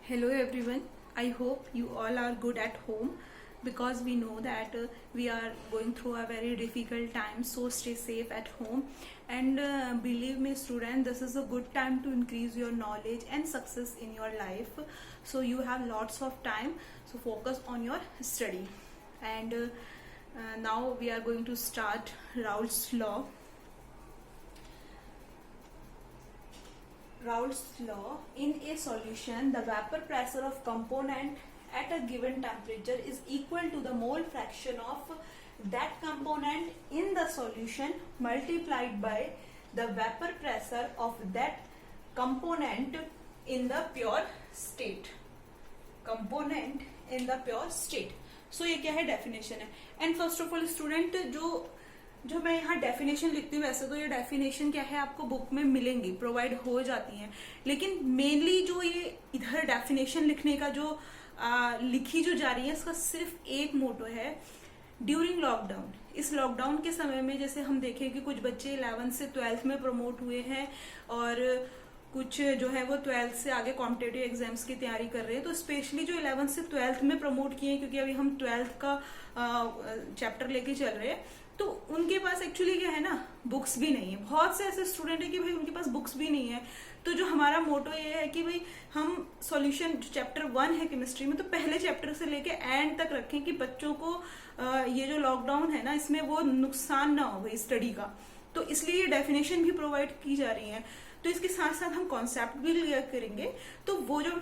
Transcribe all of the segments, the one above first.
Hello everyone. I hope you all are good at home because we know that we are going through a very difficult time. So stay safe at home and believe me student, this is a good time to increase your knowledge and success in your life. So you have lots of time. So focus on your study. And now we are going to start Raoult's law. Raoult's law. In a solution, the vapor pressure of component at a given temperature is equal to the mole fraction of that component in the solution multiplied by the vapor pressure of that component in the pure state. Component in the pure state. So ये क्या है definition है. And first of all student जो मैं यहाँ definition लिखती हूँ, वैसे तो ये डेफिनेशन क्या है आपको बुक में मिलेंगी, प्रोवाइड हो जाती हैं, लेकिन मेनली जो ये इधर डेफिनेशन लिखने का जो लिखी जो जा रही है, इसका सिर्फ एक मोटो है. ड्यूरिंग लॉकडाउन, इस लॉकडाउन के समय में जैसे हम देखें कि कुछ बच्चे 11th से 12th में प्रमोट हुए हैं और कुछ जो है वो 12th से आगे कॉम्पिटेटिव एग्जाम्स की तैयारी कर रहे हैं. तो स्पेशली जो 11th से 12th में प्रमोट किए हैं, क्योंकि अभी हम 12th का चैप्टर लेके चल रहे हैं, तो उनके पास एक्चुअली क्या है ना, बुक्स भी नहीं है. बहुत से ऐसे स्टूडेंट है कि भाई उनके पास बुक्स भी नहीं है. तो जो हमारा मोटो ये है कि भाई हम सॉल्यूशन चैप्टर 1 है केमिस्ट्री में, तो पहले चैप्टर से लेके एंड तक रखें कि बच्चों को ये जो लॉकडाउन है ना, इसमें वो नुकसान ना हो भाई स्टडी का. तो इसलिए ये डेफिनेशन भी प्रोवाइड की जा रही है. तो इसके साथ साथ हम कॉन्सेप्ट भी क्लियर करेंगे. तो वो जो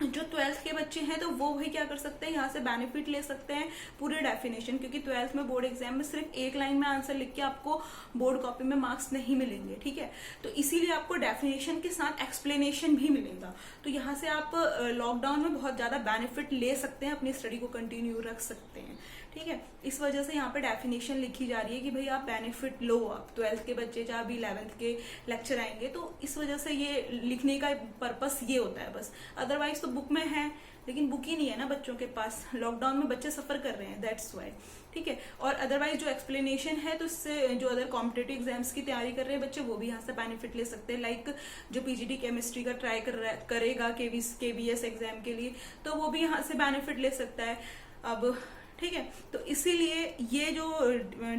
12th के बच्चे हैं, तो वो भाई क्या कर सकते हैं, यहाँ से बेनिफिट ले सकते हैं पूरे डेफिनेशन, क्योंकि 12th में बोर्ड एग्जाम में सिर्फ एक लाइन में आंसर लिख के आपको बोर्ड कॉपी में मार्क्स नहीं मिलेंगे. ठीक है, तो इसीलिए आपको डेफिनेशन के साथ एक्सप्लेनेशन भी मिलेगा. तो यहाँ से आप लॉकडाउन में बहुत ज्यादा बेनिफिट ले सकते हैं, अपनी स्टडी को कंटिन्यू रख सकते हैं. ठीक है, इस वजह से यहाँ पे डेफिनेशन लिखी जा रही है कि भाई आप बेनिफिट लो. आप 12th के बच्चे चाहे अभी 11th के लेक्चर आएंगे, तो इस वजह से ये लिखने का पर्पस ये होता है बस. अदरवाइज तो बुक में है, लेकिन बुक ही नहीं है ना बच्चों के पास. लॉकडाउन में बच्चे सफर कर रहे हैं, दैट्स वाई. ठीक है, और अदरवाइज जो एक्सप्लेनेशन है, तो इससे जो अदर कॉम्पिटेटिव एग्जाम्स की तैयारी कर रहे हैं बच्चे, वो भी यहाँ से बेनिफिट ले सकते हैं. लाइक जो पीजीटी केमिस्ट्री का ट्राई करेगा केबीएस एग्जाम के लिए, तो वो भी यहाँ से बेनिफिट ले सकता है. अब ठीक है, तो इसीलिए ये जो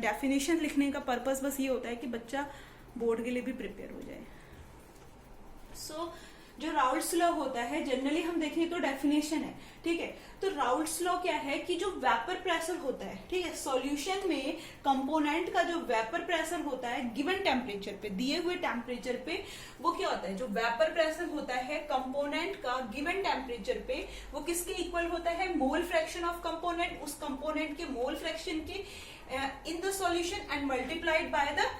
डेफिनेशन लिखने का पर्पस बस ये होता है कि बच्चा बोर्ड के लिए भी प्रिपेयर हो जाए. सो जो राउल्ट्स लॉ होता है, जनरली हम देखें तो डेफिनेशन है. ठीक है, तो राउल्ट्स लॉ क्या है कि जो वेपर प्रेशर होता है, ठीक है, सॉल्यूशन में कंपोनेंट का जो वेपर प्रेशर होता है गिवन टेम्परेचर पे, दिए हुए टेम्परेचर पे, वो क्या होता है, जो वेपर प्रेशर होता है कंपोनेंट का गिवन टेम्परेचर पे, वो किसके इक्वल होता है, मोल फ्रैक्शन ऑफ कंपोनेंट, उस कंपोनेंट के मोल फ्रैक्शन के in the solution and multiplied by the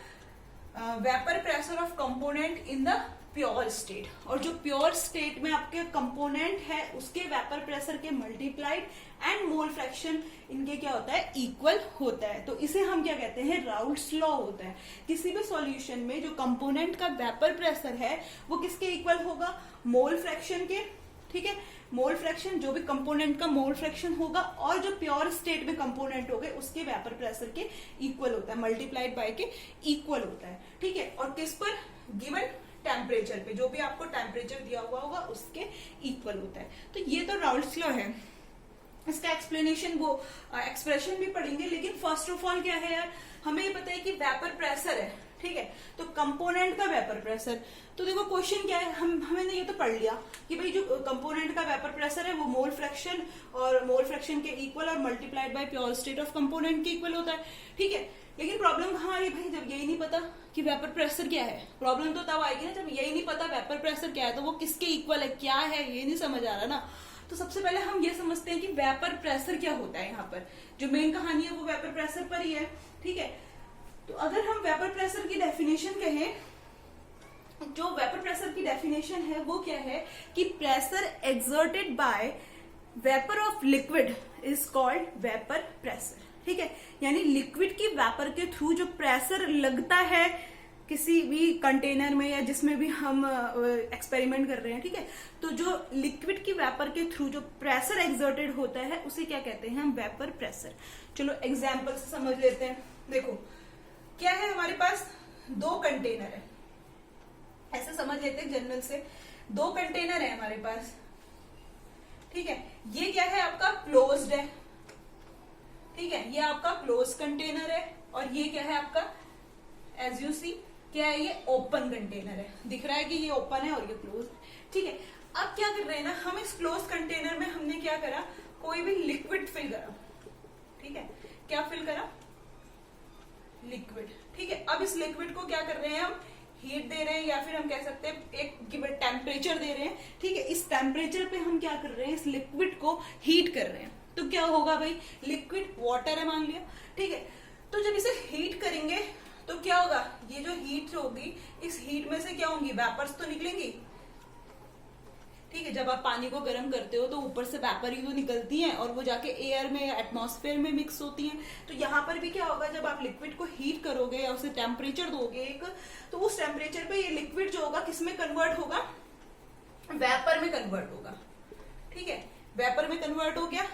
vapour pressure of component in the pure state. और जो प्योर स्टेट में आपके कंपोनेंट है, उसके वेपर प्रेशर के मल्टीप्लाइड एंड मोल फ्रैक्शन इनके क्या होता है, इक्वल होता है. तो इसे हम क्या कहते हैं, राउल्ट्स लॉ होता है. किसी भी सॉल्यूशन में जो कंपोनेंट का वेपर प्रेशर है, वो किसके इक्वल होगा, मोल फ्रैक्शन के. ठीक है, मोल फ्रैक्शन, जो भी कंपोनेंट का मोल फ्रैक्शन होगा और जो प्योर स्टेट में कंपोनेंट हो गए उसके वेपर प्रेशर के इक्वल होता है, मल्टीप्लाइड बाय के इक्वल होता है. ठीक है, और किस पर, गिवन टेम्परेचर पे, जो भी आपको टेम्परेचर दिया हुआ होगा उसके इक्वल होता है. तो ये तो राउल्ट्स लॉ है. इसका एक्सप्लेनेशन वो एक्सप्रेशन भी पढ़ेंगे, लेकिन फर्स्ट ऑफ ऑल क्या है यार, हमें ये पता है कि वेपर प्रेशर है. ठीक है, तो कंपोनेंट का वेपर प्रेशर, तो देखो क्वेश्चन क्या है, हमने ये तो पढ़ लिया कि भाई जो कंपोनेंट का वेपर प्रेशर है वो मोल फ्रैक्शन और मोल फ्रैक्शन के इक्वल और multiplied by pure state of component के इक्वल होता है. ठीक है, लेकिन प्रॉब्लम कहाँ आ रही है भाई, जब यही नहीं पता कि वेपर प्रेशर क्या है. प्रॉब्लम तो तब आएगी ना जब यही नहीं पता वेपर प्रेशर क्या है, तो वो किसके इक्वल है, क्या है, ये नहीं समझ आ रहा ना. तो सबसे पहले हम ये समझते हैं कि वेपर प्रेशर क्या होता है. यहाँ पर जो मेन कहानी है वो वेपर प्रेशर पर ही है. ठीक है, तो अगर हम वेपर प्रेशर की डेफिनेशन कहें, जो वेपर प्रेशर की डेफिनेशन है वो क्या है कि pressure exerted by vapour of liquid is called vapour pressure. ठीक है, यानी लिक्विड की वेपर के थ्रू जो प्रेशर लगता है किसी भी कंटेनर में या जिसमें भी हम एक्सपेरिमेंट कर रहे हैं. ठीक है, तो जो लिक्विड की वेपर के थ्रू जो प्रेशर एक्सर्टेड होता है उसे क्या कहते हैं हम, वेपर प्रेशर. चलो एग्जाम्पल से समझ लेते हैं. देखो क्या है, हमारे पास 2 कंटेनर है, ऐसे समझ लेते हैं जनरल से. 2 कंटेनर है हमारे पास. ठीक है, ये क्या है आपका क्लोज्ड है, ठीक है, ये आपका क्लोज कंटेनर है, और ये क्या है आपका, एज यू सी क्या है, ये ओपन कंटेनर है, दिख रहा है कि ये ओपन है और ये क्लोज है, ठीक है। अब क्या कर रहे हैं ना हम, इस क्लोज कंटेनर में हमने क्या करा, कोई भी लिक्विड फिल करा, ठीक है, क्या फिल करा, लिक्विड, ठीक है। अब इस लिक्विड को क्या कर रहे हैं हम, हीट दे रहे हैं, या फिर हम कह सकते हैं एक गिवन टेम्परेचर दे रहे हैं, ठीक है। इस टेम्परेचर पे हम क्या कर रहे हैं, इस लिक्विड को हीट कर रहे हैं, तो क्या होगा भाई, लिक्विड वाटर है मान लिया, ठीक है। तो जब इसे हीट करेंगे तो क्या होगा, ये जो हीट होगी, इस हीट में से क्या होंगी, वेपर्स तो निकलेंगी, ठीक है। जब आप पानी को गर्म करते हो तो ऊपर से वेपर ही तो निकलती हैं, और वो जाके एयर में, एटमॉस्फेयर में मिक्स होती हैं। तो यहाँ पर भी क्या होगा, जब आप लिक्विड को हीट करोगे या उसे टेम्परेचर दोगे एक, तो उस टेम्परेचर पे ये लिक्विड जो होगा किस में कन्वर्ट होगा, वेपर में कन्वर्ट होगा, ठीक है। वेपर में कन्वर्ट हो गया,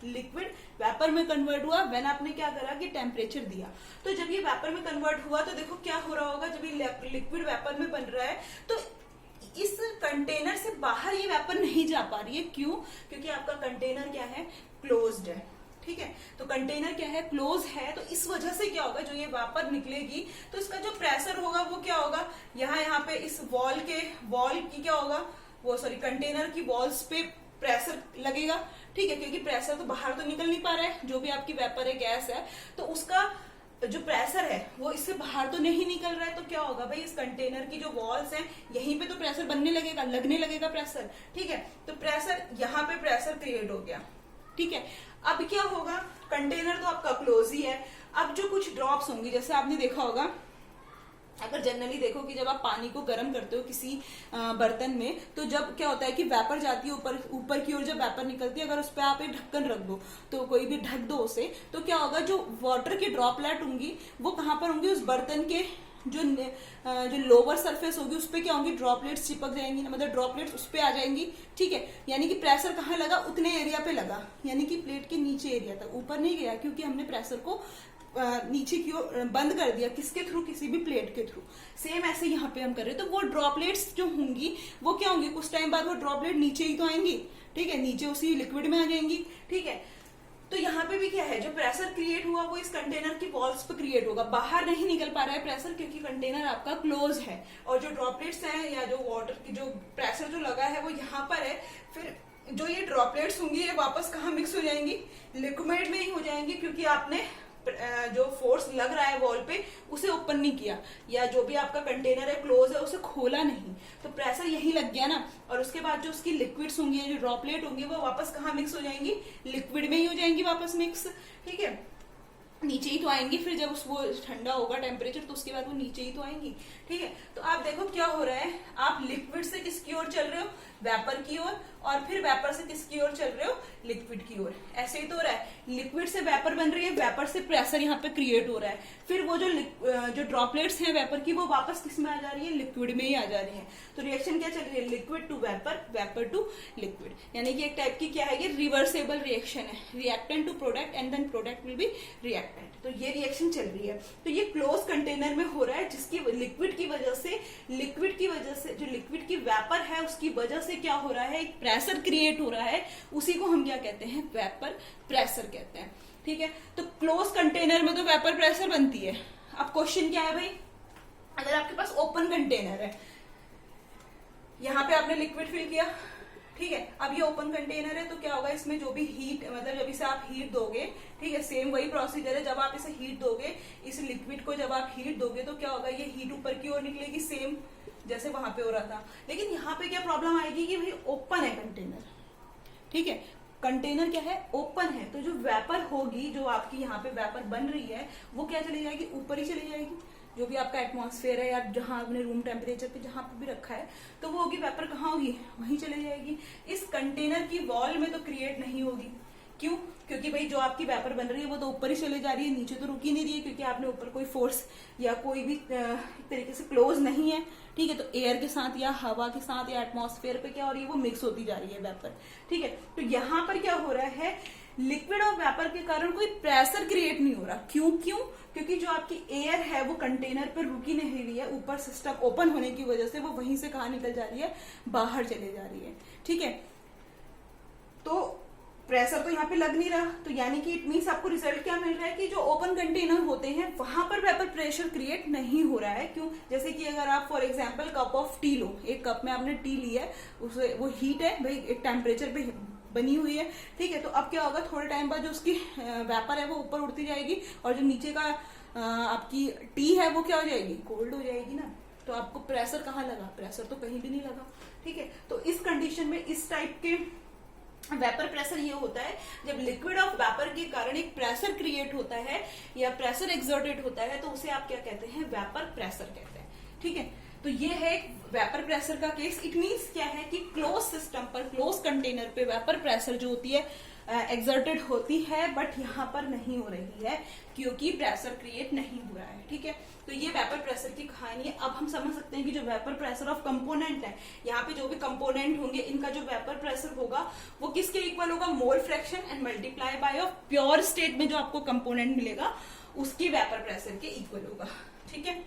लिक्विड वेपर में कन्वर्ट हुआ, व्हेन आपने क्या करा कि टेम्परेचर दिया। तो जब ये वेपर में कन्वर्ट हुआ तो देखो क्या हो रहा होगा, जब ये लिक्विड वेपर में बन रहा है तो इस कंटेनर से बाहर ये वेपर नहीं जा पा रही है, क्यों, क्योंकि आपका कंटेनर क्या है, क्लोज्ड है, ठीक है। तो कंटेनर क्या है, क्लोज है, तो इस वजह से क्या होगा, जो ये वेपर निकलेगी तो इसका जो प्रेशर होगा वो क्या होगा, यहाँ पे इस वॉल की क्या होगा, वो सॉरी कंटेनर की वॉल्स पे प्रेशर लगेगा, ठीक है, क्योंकि प्रेशर तो बाहर तो निकल नहीं पा रहा है, जो भी आपकी वेपर है, गैस है, तो उसका जो प्रेशर है वो इससे बाहर तो नहीं निकल रहा है। तो क्या होगा भाई, इस कंटेनर की जो वॉल्स हैं यहीं पे तो प्रेशर बनने लगेगा, लगने लगेगा प्रेशर, ठीक है। तो प्रेशर, यहाँ पे प्रेशर क्रिएट हो गया, ठीक है। अब क्या होगा, कंटेनर तो आपका क्लोज ही है, अब जो कुछ ड्रॉप्स होंगी, जैसे आपने देखा होगा, अगर जनरली देखो कि जब आप पानी को गर्म करते हो किसी बर्तन में, तो जब क्या होता है कि वेपर जाती है ऊपर की ओर, जब वेपर निकलती है, अगर उस पर आप एक ढक्कन रख दो, तो कोई भी ढक दो उसे, तो क्या होगा, जो वाटर की ड्रॉपलेट होंगी वो कहाँ पर होंगी, उस बर्तन के जो लोअर सरफेस होगी उस पर क्या होंगी, ड्रॉपलेट्स चिपक जाएंगी, मतलब ड्रॉपलेट्स उस पर आ जाएंगी, ठीक है। यानी कि प्रेशर कहाँ लगा, उतने एरिया पे लगा, यानी कि प्लेट के नीचे एरिया तक, ऊपर नहीं गया, क्योंकि हमने प्रेशर को नीचे की ओर बंद कर दिया, किसके थ्रू, किसी भी प्लेट के थ्रू। सेम ऐसे यहाँ पे हम कर रहे हैं, तो वो ड्रॉपलेट्स जो होंगी वो क्या होंगी, कुछ टाइम बाद वो ड्रॉपलेट नीचे ही तो आएंगी, ठीक है, नीचे उसी लिक्विड में आ जाएंगी, ठीक है। तो यहाँ पे भी क्या है, जो प्रेशर क्रिएट हुआ वो इस कंटेनर की वॉल्स पे क्रिएट होगा, बाहर नहीं निकल पा रहा है प्रेशर, क्योंकि कंटेनर आपका क्लोज है, और जो ड्रॉपलेट्स हैं या जो वाटर की जो प्रेशर जो लगा है वो यहाँ पर है। फिर जो ये ड्रॉपलेट्स होंगी ये वापस कहाँ मिक्स हो जाएंगी, लिक्विड में ही हो जाएंगी, क्योंकि आपने जो फोर्स लग रहा है वॉल पे उसे ओपन नहीं किया, या जो भी आपका कंटेनर है क्लोज है उसे खोला नहीं, तो प्रेशर यही लग गया ना। और उसके बाद जो उसकी लिक्विड्स होंगी, जो ड्रॉपलेट होंगी, वो वापस कहाँ मिक्स हो जाएंगी, लिक्विड में ही हो जाएंगी वापस मिक्स, ठीक है, नीचे ही तो आएंगी। फिर जब वो ठंडा होगा टेम्परेचर तो उसके बाद वो नीचे ही तो आएंगी, ठीक है। तो आप देखो क्या हो रहा है, आप लिक्विड से किसकी ओर चल रहे हो, वेपर की ओर, और फिर वेपर से किसकी ओर चल रहे हो, लिक्विड की ओर। ऐसे ही तो हो रहा है, लिक्विड से वेपर बन रही है, वेपर से प्रेशर यहाँ पे क्रिएट हो रहा है, फिर वो जो ड्रॉपलेट्स हैं वेपर की वो वापस किस में आ जा रही है, लिक्विड में ही आ जा रही है। तो रिएक्शन क्या चल रही है, liquid to vapour, vapour to liquid, यानी कि एक टाइप की क्या है, ये रिवर्सेबल रिएक्शन है, reactant to product and then product will be reactant. तो ये रिएक्शन चल रही है, तो ये क्लोज कंटेनर में हो रहा है, जिसकी लिक्विड की वजह से जो लिक्विड की वेपर है उसकी वजह से क्या हो रहा है, एक प्रेशर क्रिएट हो रहा है, उसी को हम क्या कहते हैं, वेपर प्रेशर कहते हैं, ठीक है। तो क्लोज कंटेनर में तो वेपर प्रेशर बनती है। अब क्वेश्चन क्या है भाई, अगर आपके पास ओपन कंटेनर है, यहाँ पे आपने लिक्विड फिल किया, ठीक है, अब ये ओपन कंटेनर है, तो क्या होगा, इसमें जो भी हीट, मतलब जब इसे आप हीट दोगे, ठीक है, सेम वही प्रोसीजर है, जब आप इसे हीट दोगे, इस लिक्विड को जब आप हीट दोगे तो क्या होगा, ये हीट ऊपर की ओर निकलेगी, सेम जैसे वहां पे हो रहा था। लेकिन यहाँ पे क्या प्रॉब्लम आएगी कि भाई ओपन है कंटेनर, ठीक है, कंटेनर क्या है, ओपन है, तो जो वेपर होगी, जो आपकी यहाँ पे वेपर बन रही है, वो क्या चली जाएगी, ऊपर ही चली जाएगी, जो भी आपका एटमॉस्फेयर है या जहां आपने रूम टेम्परेचर पे जहां पे भी रखा है, तो वो होगी वेपर कहाँ होगी, वहीं चली जाएगी, इस कंटेनर की वॉल में तो क्रिएट नहीं होगी। क्यों, क्योंकि भाई जो आपकी वेपर बन रही है वो तो ऊपर ही चले जा रही है, नीचे तो रुक ही नहीं रही है, क्योंकि आपने ऊपर कोई फोर्स या कोई भी तरीके से क्लोज नहीं है, ठीक है। तो एयर के साथ या हवा के साथ या एटमॉस्फेयर पे क्या हो रही है, वो मिक्स होती जा रही है वेपर, ठीक है। तो यहाँ पर क्या हो रहा है, लिक्विड और वेपर के कारण कोई प्रेशर क्रिएट नहीं हो रहा। क्यों, क्योंकि जो आपकी एयर है वो कंटेनर पर रुकी नहीं रही है, ऊपर सिस्टम ओपन होने की वजह से वो वहीं से कहाँ निकल जा रही है, बाहर चले जा रही है, ठीक है। तो प्रेशर तो यहाँ पे लग नहीं रहा, तो यानी कि इट मीन्स आपको रिजल्ट क्या मिल रहा है कि जो ओपन कंटेनर होते हैं वहां पर वेपर प्रेशर क्रिएट नहीं हो रहा है। क्यों? जैसे कि अगर आप for example cup of tea लो, एक कप में आपने टी लिया है, उसे वो हीट है भाई, एक टेम्परेचर पे बनी हुई है, ठीक है। तो अब क्या होगा, थोड़े टाइम बाद जो उसकी वेपर है वो ऊपर उड़ती जाएगी और जो नीचे का आपकी टी है वो क्या हो जाएगी, कोल्ड हो जाएगी ना। तो आपको प्रेशर कहाँ लगा, प्रेशर तो कहीं भी नहीं लगा, ठीक है। तो इस कंडीशन में इस टाइप के वेपर प्रेशर ये होता है जब लिक्विड ऑफ वेपर के कारण एक प्रेशर क्रिएट होता है या प्रेशर एक्सर्टेड होता है, तो उसे आप क्या कहते हैं, वेपर प्रेशर कहते हैं, ठीक है। तो ये है वेपर प्रेशर का केस। इट मीन्स क्या है कि क्लोज सिस्टम पर, क्लोज कंटेनर पे वेपर प्रेशर जो होती है एक्सर्टेड होती है, बट यहाँ पर नहीं हो रही है क्योंकि प्रेशर क्रिएट नहीं हो रहा है, ठीक है। तो ये वेपर प्रेशर की कहानी है। अब हम समझ सकते हैं कि जो वेपर प्रेशर ऑफ कंपोनेंट है, यहाँ पे जो भी कंपोनेंट होंगे इनका जो वेपर प्रेशर होगा वो किसके इक्वल होगा, mole fraction and multiply by of pure state में जो आपको कंपोनेंट मिलेगा उसकी वेपर प्रेशर के इक्वल होगा, ठीक है।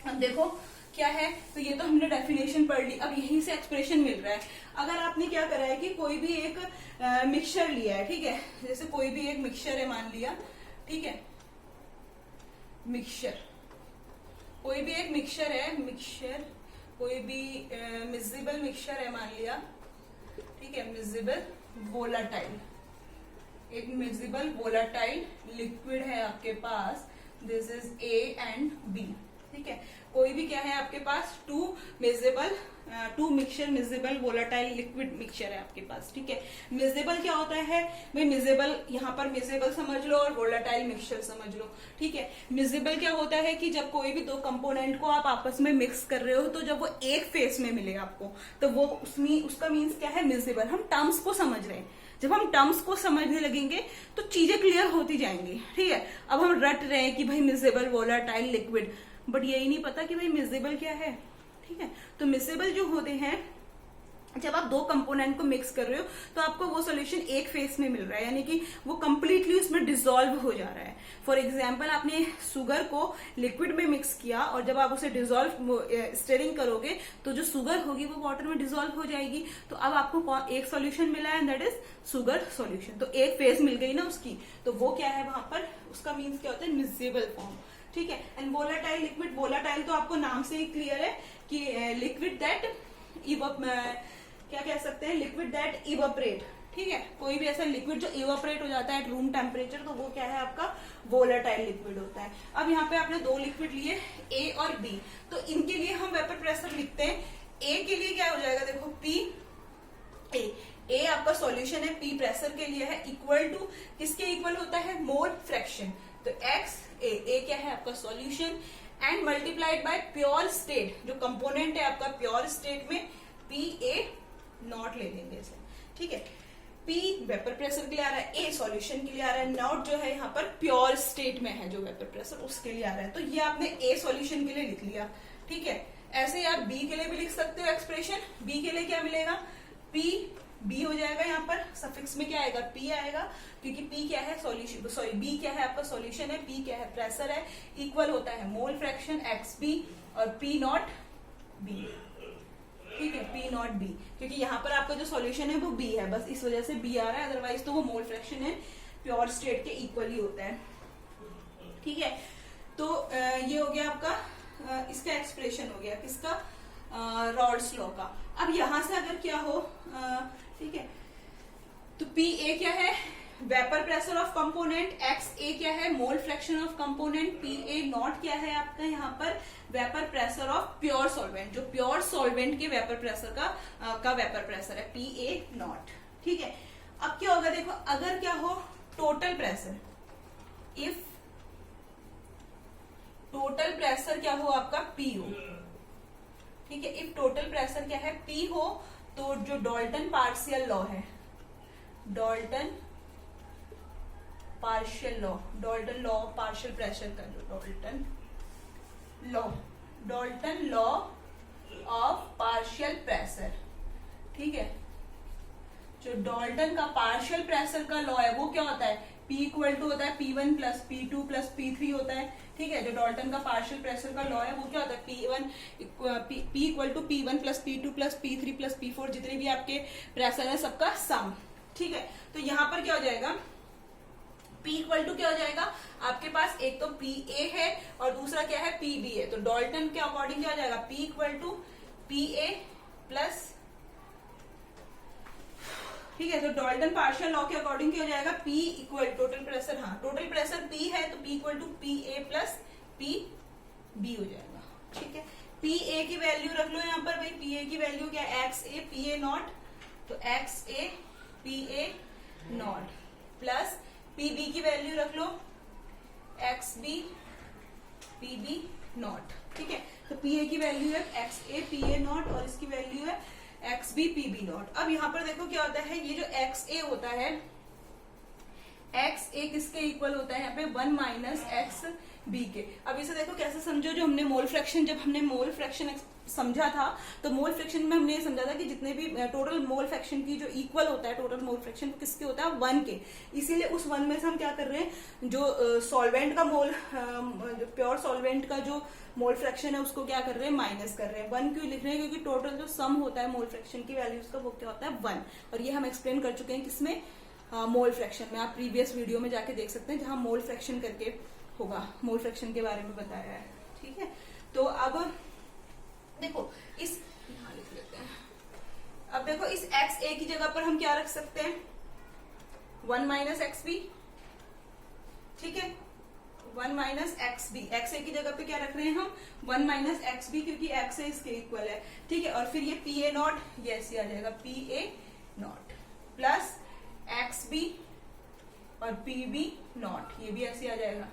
अब देखो क्या है, तो ये तो हमने डेफिनेशन पढ़ ली। अब यहीं से एक्सप्रेशन मिल रहा है। अगर आपने क्या करा है कि कोई भी एक मिक्सचर लिया है, ठीक है, जैसे कोई भी एक मिक्सचर है मान लिया, ठीक है, मिक्सचर, कोई भी एक मिक्सचर है, मिक्सचर कोई भी मिक्सिबल मिक्सचर है मान लिया, ठीक है, मिक्सिबल वोलाटाइल, एक मिक्सिबल वोलाटाइल लिक्विड है आपके पास, this is A and B, ठीक है। कोई भी क्या है आपके पास, two mixture miscible volatile liquid mixture है आपके पास, ठीक है। मिक्सिबल क्या होता है भाई, मिक्सिबल यहाँ पर मिक्सिबल समझ लो और वोलाटाइल मिक्सचर समझ लो, ठीक है। मिक्सिबल क्या होता है कि जब कोई भी दो कंपोनेंट को आप आपस में मिक्स कर रहे हो तो जब वो एक फेस में मिले आपको, तो वो उसमें उसका मीन्स क्या है, मिक्सिबल। हम टर्म्स को समझ रहे हैं, जब हम टर्म्स को समझने लगेंगे तो चीजें क्लियर होती जाएंगी, ठीक है। अब हम रट रहे हैं कि भाई मिक्सिबल वोलाटाइल लिक्विड, बट यही नहीं पता कि भाई मिक्सिबल क्या है, ठीक है। तो मिक्सिबल जो होते हैं, जब आप दो कंपोनेंट को मिक्स कर रहे हो तो आपको वो सॉल्यूशन एक फेस में मिल रहा है, यानी कि वो कंप्लीटली उसमें डिसॉल्व हो जा रहा है। फॉर एग्जांपल आपने शुगर को लिक्विड में मिक्स किया और जब आप उसे डिसॉल्व स्टीयरिंग करोगे तो जो शुगर होगी वो वाटर में डिसॉल्व हो जाएगी। तो अब आपको एक सॉल्यूशन मिला है, दैट इज शुगर सॉल्यूशन। तो एक फेस मिल गई ना उसकी, तो वो क्या है वहां पर, उसका मीन्स क्या होता है, मिक्सिबल फॉर्म, ठीक है। एंड वोलाटाइल लिक्विड, वोलाटाइल तो आपको नाम से ही क्लियर है कि लिक्विड दैट क्या कह सकते हैं, लिक्विड दैट इवापरेट, ठीक है। कोई भी ऐसा लिक्विड जो इवापरेट हो जाता है एट रूम टेम्परेचर, तो वो क्या है आपका वोलाटाइल लिक्विड होता है। अब यहाँ पे आपने दो लिक्विड लिए ए और बी, तो इनके लिए हम वेपर प्रेशर लिखते हैं। ए के लिए क्या हो जाएगा, देखो पी ए आपका सॉल्यूशन है, पी प्रेशर के लिए है, इक्वल टू किसके इक्वल होता है, मोल फ्रैक्शन। तो एक्स ए क्या है आपका solution and multiplied by pure state, जो कंपोनेंट है आपका प्योर स्टेट में, पी ए नॉट ले लेंगे इसे, ठीक है। पी वेपर प्रेशर के लिए आ रहा है, ए सॉल्यूशन के लिए आ रहा है, नॉट जो है यहाँ पर प्योर स्टेट में है जो वेपर प्रेशर उसके लिए आ रहा है। तो ये आपने ए सॉल्यूशन के लिए लिख लिया, ठीक है। ऐसे ही आप बी के लिए भी लिख सकते हो एक्सप्रेशन। बी के लिए क्या मिलेगा, पी बी हो जाएगा, यहाँ पर सफिक्स में क्या आएगा, पी आएगा, क्योंकि पी क्या है सॉल्यूशन, सॉरी बी क्या है आपका सॉल्यूशन है, पी क्या है प्रेशर है, इक्वल होता है मोल फ्रैक्शन एक्स बी और पी नॉट बी, ठीक है, पी नॉट बी, क्योंकि यहाँ पर आपका जो सॉल्यूशन है वो बी है, बस इस वजह से बी आ रहा है, अदरवाइज तो वो मोल फ्रैक्शन है प्योर स्टेट के इक्वल ही होता है, ठीक है। तो ये हो गया आपका इसका एक्सप्रेशन हो गया किसका, रॉल्स लॉ का। अब यहां से अगर क्या हो, ठीक है, तो पी ए क्या है, vapour pressure of component, X A क्या है, mole fraction of component, P A naught क्या है आपका यहाँ पर, vapour pressure of pure solvent, जो प्योर सॉल्वेंट के वेपर प्रेशर का वेपर प्रेशर है, पी ए नॉट, ठीक है। अब क्या होगा देखो, अगर क्या हो total pressure, if total pressure क्या हो आपका पी हो, ठीक है, इफ टोटल प्रेशर क्या है पी हो, तो जो डॉल्टन पार्शियल लॉ है, Dalton partial law, Dalton law partial pressure का, जो Dalton law of partial pressure, ठीक है, जो डाल्टन का पार्शियल प्रेशर का लॉ है वो क्या होता है, P इक्वल टू होता है P1 plus P2 plus P3 होता है। ठीक है, जो डाल्टन का पार्शियल प्रेशर का लॉ है वो क्या होता है, P equal to P1 plus P2 plus P3 plus P4, जितने भी आपके प्रेशर है सबका सम। ठीक है, तो यहाँ पर क्या हो जाएगा, P इक्वल टू क्या हो जाएगा आपके पास, एक तो PA है और दूसरा क्या है PB है। तो डाल्टन के अकॉर्डिंग क्या हो जाएगा, P equal to PA plus, ठीक है, तो डाल्टन पार्शियल लॉ के अकॉर्डिंग क्या हो जाएगा, P इक्वल टोटल प्रेशर, हाँ टोटल प्रेशर P है तो P equal to PA plus PB हो जाएगा। ठीक है, PA की वैल्यू रख लो यहाँ पर भाई, PA की वैल्यू क्या है, XA PA नॉट, तो XA PA not plus PB की वैल्यू रख लो XB PB नॉट। ठीक है, तो PA की वैल्यू है XA PA नॉट और इसकी वैल्यू है XB PB नॉट। अब यहाँ पर देखो क्या होता है, ये जो XA होता है, XA किसके इक्वल होता है यहाँ पे, 1 माइनस XB के। अब इसे देखो कैसे समझो, जो हमने मोल फ्रैक्शन, जब हमने मोल फ्रैक्शन समझा था तो मोल फ्रैक्शन में हमने ये समझा था कि जितने भी टोटल मोल फ्रैक्शन की जो इक्वल होता है, टोटल मोल फ्रैक्शन किसके होता है, 1 के। इसीलिए उस 1 में से हम क्या कर रहे हैं, जो सॉल्वेंट का मोल, प्योर सॉल्वेंट का जो मोल फ्रैक्शन है उसको क्या कर रहे हैं, माइनस कर रहे हैं। 1 क्यों लिख रहे हैं, क्योंकि टोटल जो सम होता है मोल फ्रैक्शन की वैल्यूज का वो क्या होता है, 1। और ये हम एक्सप्लेन कर चुके हैं किसमें, मोल फ्रैक्शन में। आप प्रीवियस वीडियो में जाके देख सकते हैं जहां मोल फ्रैक्शन करके होगा, मोल फ्रैक्शन के बारे में बताया है। ठीक है, तो अब देखो इस, यहाँ लिख लेते हैं, अब देखो इस XA की जगह पर हम क्या रख सकते हैं, 1 माइनस XB। ठीक है, 1 माइनस XB, XA की जगह पे क्या रख रहे हैं हम, 1 माइनस XB, क्योंकि XA इसके इक्वल है। ठीक है, और फिर ये PA नॉट, ये ऐसे आ जाएगा PA नॉट प्लस XB और PB नॉट, ये भी ऐसे आ जाएगा।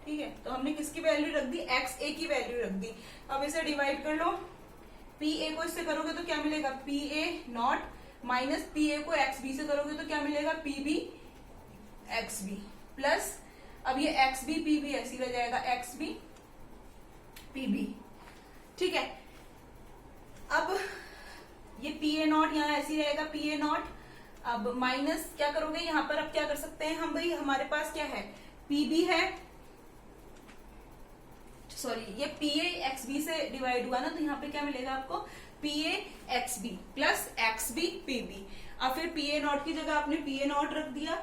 ठीक है, तो हमने किसकी वैल्यू रख दी, XA की वैल्यू रख दी। अब इसे डिवाइड कर लो, PA को इससे करोगे तो क्या मिलेगा, PA नॉट माइनस PA को XB से करोगे तो क्या मिलेगा, PB XB प्लस, अब ये XB PB ऐसी रह जाएगा, XB PB। ठीक है, अब ये PA नॉट यहाँ ऐसी रहेगा, PA नॉट। अब माइनस क्या करोगे यहाँ पर, अब क्या कर सकते हैं हम भाई, हमारे पास क्या है, PB है, सॉरी ये PA XB से डिवाइड हुआ ना, तो यहाँ पे क्या मिलेगा आपको, PA XB plus XB PB। अब फिर PA नॉट की जगह आपने PA नॉट रख दिया।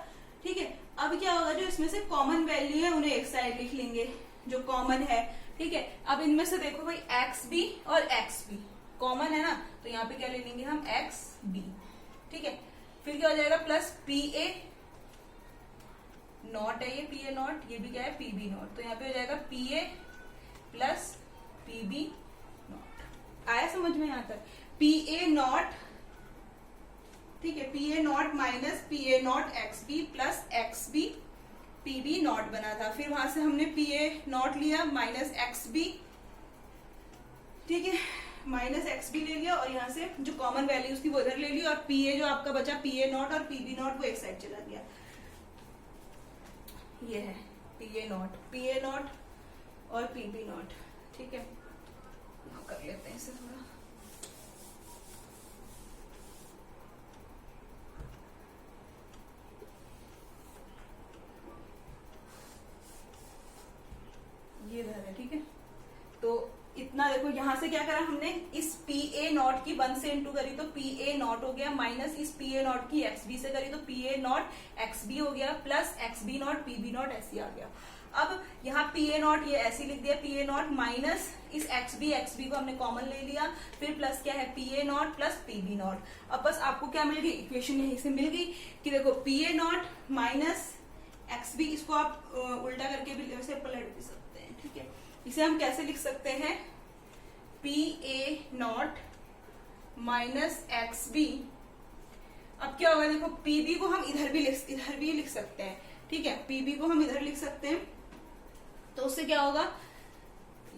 ठीक है, अब क्या होगा, जो इसमें से कॉमन वैल्यू है उन्हें एक साइड लिख लेंगे, जो कॉमन है। ठीक है, अब इनमें से देखो भाई XB और XB कॉमन है ना, तो यहाँ पे क्या ले लेंगे हम, XB। ठीक है, फिर क्या हो जाएगा, प्लस PA नॉट है, ये PA नॉट, ये भी क्या है PB नॉट, तो यहाँ पे हो जाएगा PA प्लस PB नॉट। आया समझ में यहाँ तक, PA नॉट, ठीक है, PA not minus PA not XB plus XB PB not बना था। फिर वहां से हमने PA नॉट लिया माइनस XB, ठीक है, माइनस XB ले लिया और यहाँ से जो कॉमन वैल्यू उसकी वो इधर ले ली, और PA जो आपका बचा PA नॉट और PB नॉट वो एक साइड चला गया। ये है PA नॉट और PB नॉट। ठीक है, कर लेते हैं इसे थोड़ा, ये इधर है। ठीक है, तो इतना देखो, यहां से क्या करा हमने, इस PA नॉट की 1 से इंटू करी तो PA नॉट हो गया, माइनस इस PA नॉट की XB से करी तो PA नॉट XB हो गया, plus XB not PB not ऐसे आ गया। अब यहाँ PA नॉट ये ऐसे लिख दिया, PA नॉट माइनस इस XB को हमने कॉमन ले लिया, फिर प्लस क्या है PA not plus PB not. अब बस आपको क्या मिल गई, इक्वेशन यहीं से मिल गई कि देखो PA नॉट माइनस XB, इसको आप उल्टा करके भी वैसे पलट भी सकते हैं। ठीक है, इसे हम कैसे लिख सकते हैं, PA नॉट माइनस XB। अब क्या होगा, देखो PB को हम इधर भी लिख सकते हैं। ठीक है, PB को हम इधर लिख सकते हैं, तो उससे क्या होगा,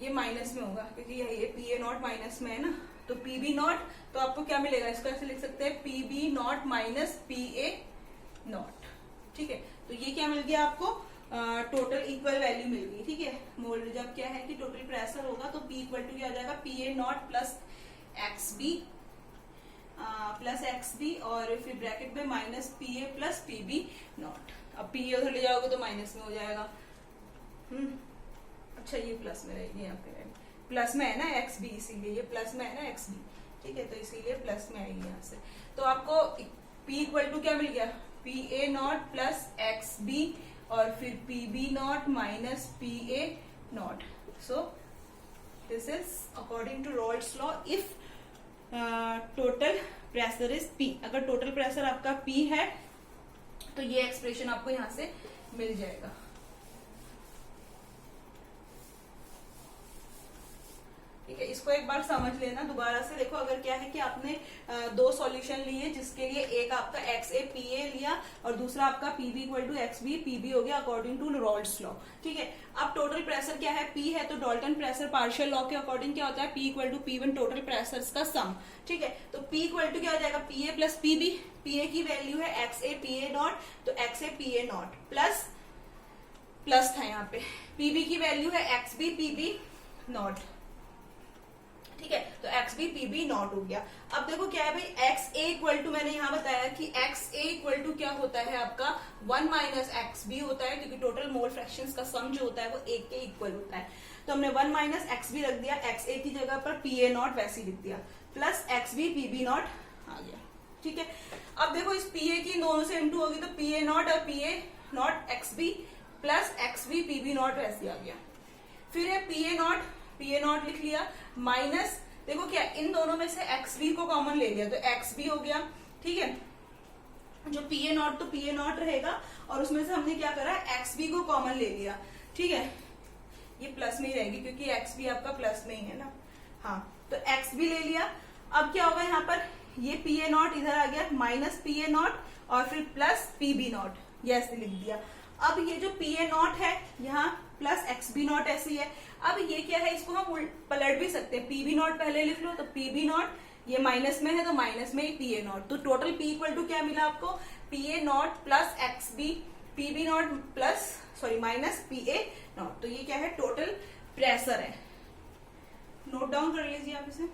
ये माइनस में होगा क्योंकि ये PA नॉट माइनस में है ना, तो PB नॉट, तो आपको क्या मिलेगा, इसको ऐसे लिख सकते हैं PB not minus PA not. ठीक है, तो ये क्या मिल गया आपको, टोटल इक्वल वैल्यू मिल गई। ठीक है, मोल जब क्या है कि टोटल प्रेशर होगा तो P इक्वल टू क्या आ जाएगा, PA not plus XB plus X B और फिर ब्रैकेट में minus P A plus P B not. अब पी ए उधर ले जाओगे तो माइनस में हो जाएगा। अच्छा ये प्लस में रहेगी, यहाँ पे प्लस में है ना एक्स बी, इसीलिए ये प्लस में है ना एक्स बी, ठीक है, तो इसीलिए प्लस में आएगी यहाँ से। तो आपको P इक्वल टू क्या मिल गया, P A not plus X B और फिर P B not minus P A not. So this is according to Raoult's law if total pressure is P। अगर टोटल प्रेशर आपका P है तो ये एक्सप्रेशन आपको यहां से मिल जाएगा। ठीक है, इसको एक बार समझ लेना दोबारा से। देखो अगर क्या है कि आपने दो सॉल्यूशन लिए जिसके लिए एक आपका एक्स ए पी ए लिया और दूसरा आपका P B equal to X B P B हो गया अकॉर्डिंग टू रॉल्स लॉ। ठीक है, अब टोटल प्रेशर क्या है, पी है, तो डॉल्टन प्रेशर पार्शियल लॉ के अकॉर्डिंग क्या होता है, P equal to P one total pressure का सम। ठीक है, तो पी इक्वल टू क्या हो जाएगा, P A plus P B. P A की वैल्यू है X A P A not, तो X A P A not plus plus था यहाँ पे, पीबी की वैल्यू है X B P B naught. ठीक है, तो X B P B naught हो गया। अब देखो क्या है भाई, एक्स ए इक्वल टू मैंने यहाँ बताया कि एक्स ए इक्वल टू क्या होता है आपका 1 माइनस एक्स बी होता है, क्योंकि टोटल मोल फ्रैक्शंस का सम जो होता है वो एक के इक्वल होता है। तो हमने 1 माइनस एक्स बी रख दिया, एक्स ए की जगह पर पी ए नॉट वैसे ही लिख दिया, plus X B P B naught आ गया। ठीक है, अब देखो इस पी ए की दोनों से इंटू होगी तो पी ए नॉट और P A not X B plus X B P B not वैसे आ गया। फिर है पी ए नॉट लिख लिया, माइनस देखो क्या इन दोनों में से एक्स बी को कॉमन ले लिया तो एक्स बी हो गया। ठीक है, जो पी ए नॉट तो पी ए नॉट रहेगा और उसमें से हमने क्या करा, एक्स बी को कॉमन ले लिया। ठीक है, ये प्लस में ही रहेगी क्योंकि एक्स बी आपका प्लस में ही है ना। हाँ, तो एक्स बी ले लिया। अब क्या होगा यहाँ पर, ये पी ए नॉट इधर आ गया, माइनस पी ए नॉट और फिर प्लस पी बी नॉट, ये ऐसे लिख दिया। अब ये जो पी ए नॉट है यहाँ प्लस एक्स बी नॉट ऐसी है। अब ये क्या है, इसको हम पलट भी सकते हैं, पी बी नॉट पहले लिख लो तो पी बी नॉट, ये माइनस में है तो माइनस में ही पी ए नॉट, तो टोटल पी इक्वल टू क्या मिला आपको, P A not plus X B P B not plus minus P A not. तो ये क्या है, टोटल प्रेशर है। नोट डाउन कर लीजिए आप इसे।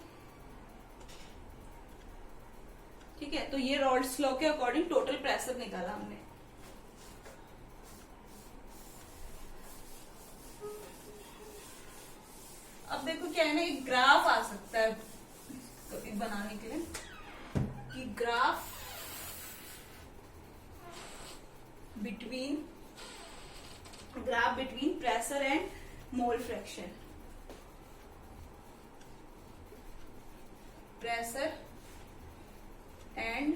ठीक है, तो ये रॉल्स लॉ के अकॉर्डिंग टोटल प्रेशर निकाला हमने। अब देखो क्या है ना, एक ग्राफ आ सकता है तो बनाने के लिए कि graph between pressure and mole fraction, pressure and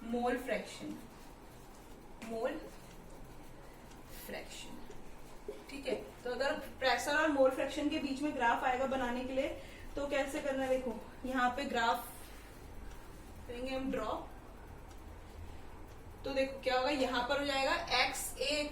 mole fraction, ठीक है। तो अगर प्रेशर और मोल फ्रैक्शन के बीच में ग्राफ आएगा बनाने के लिए तो कैसे करना है, देखो यहाँ पे ग्राफ करेंगे हम ड्रॉ, तो देखो क्या होगा, यहाँ पर हो जाएगा एक्स ए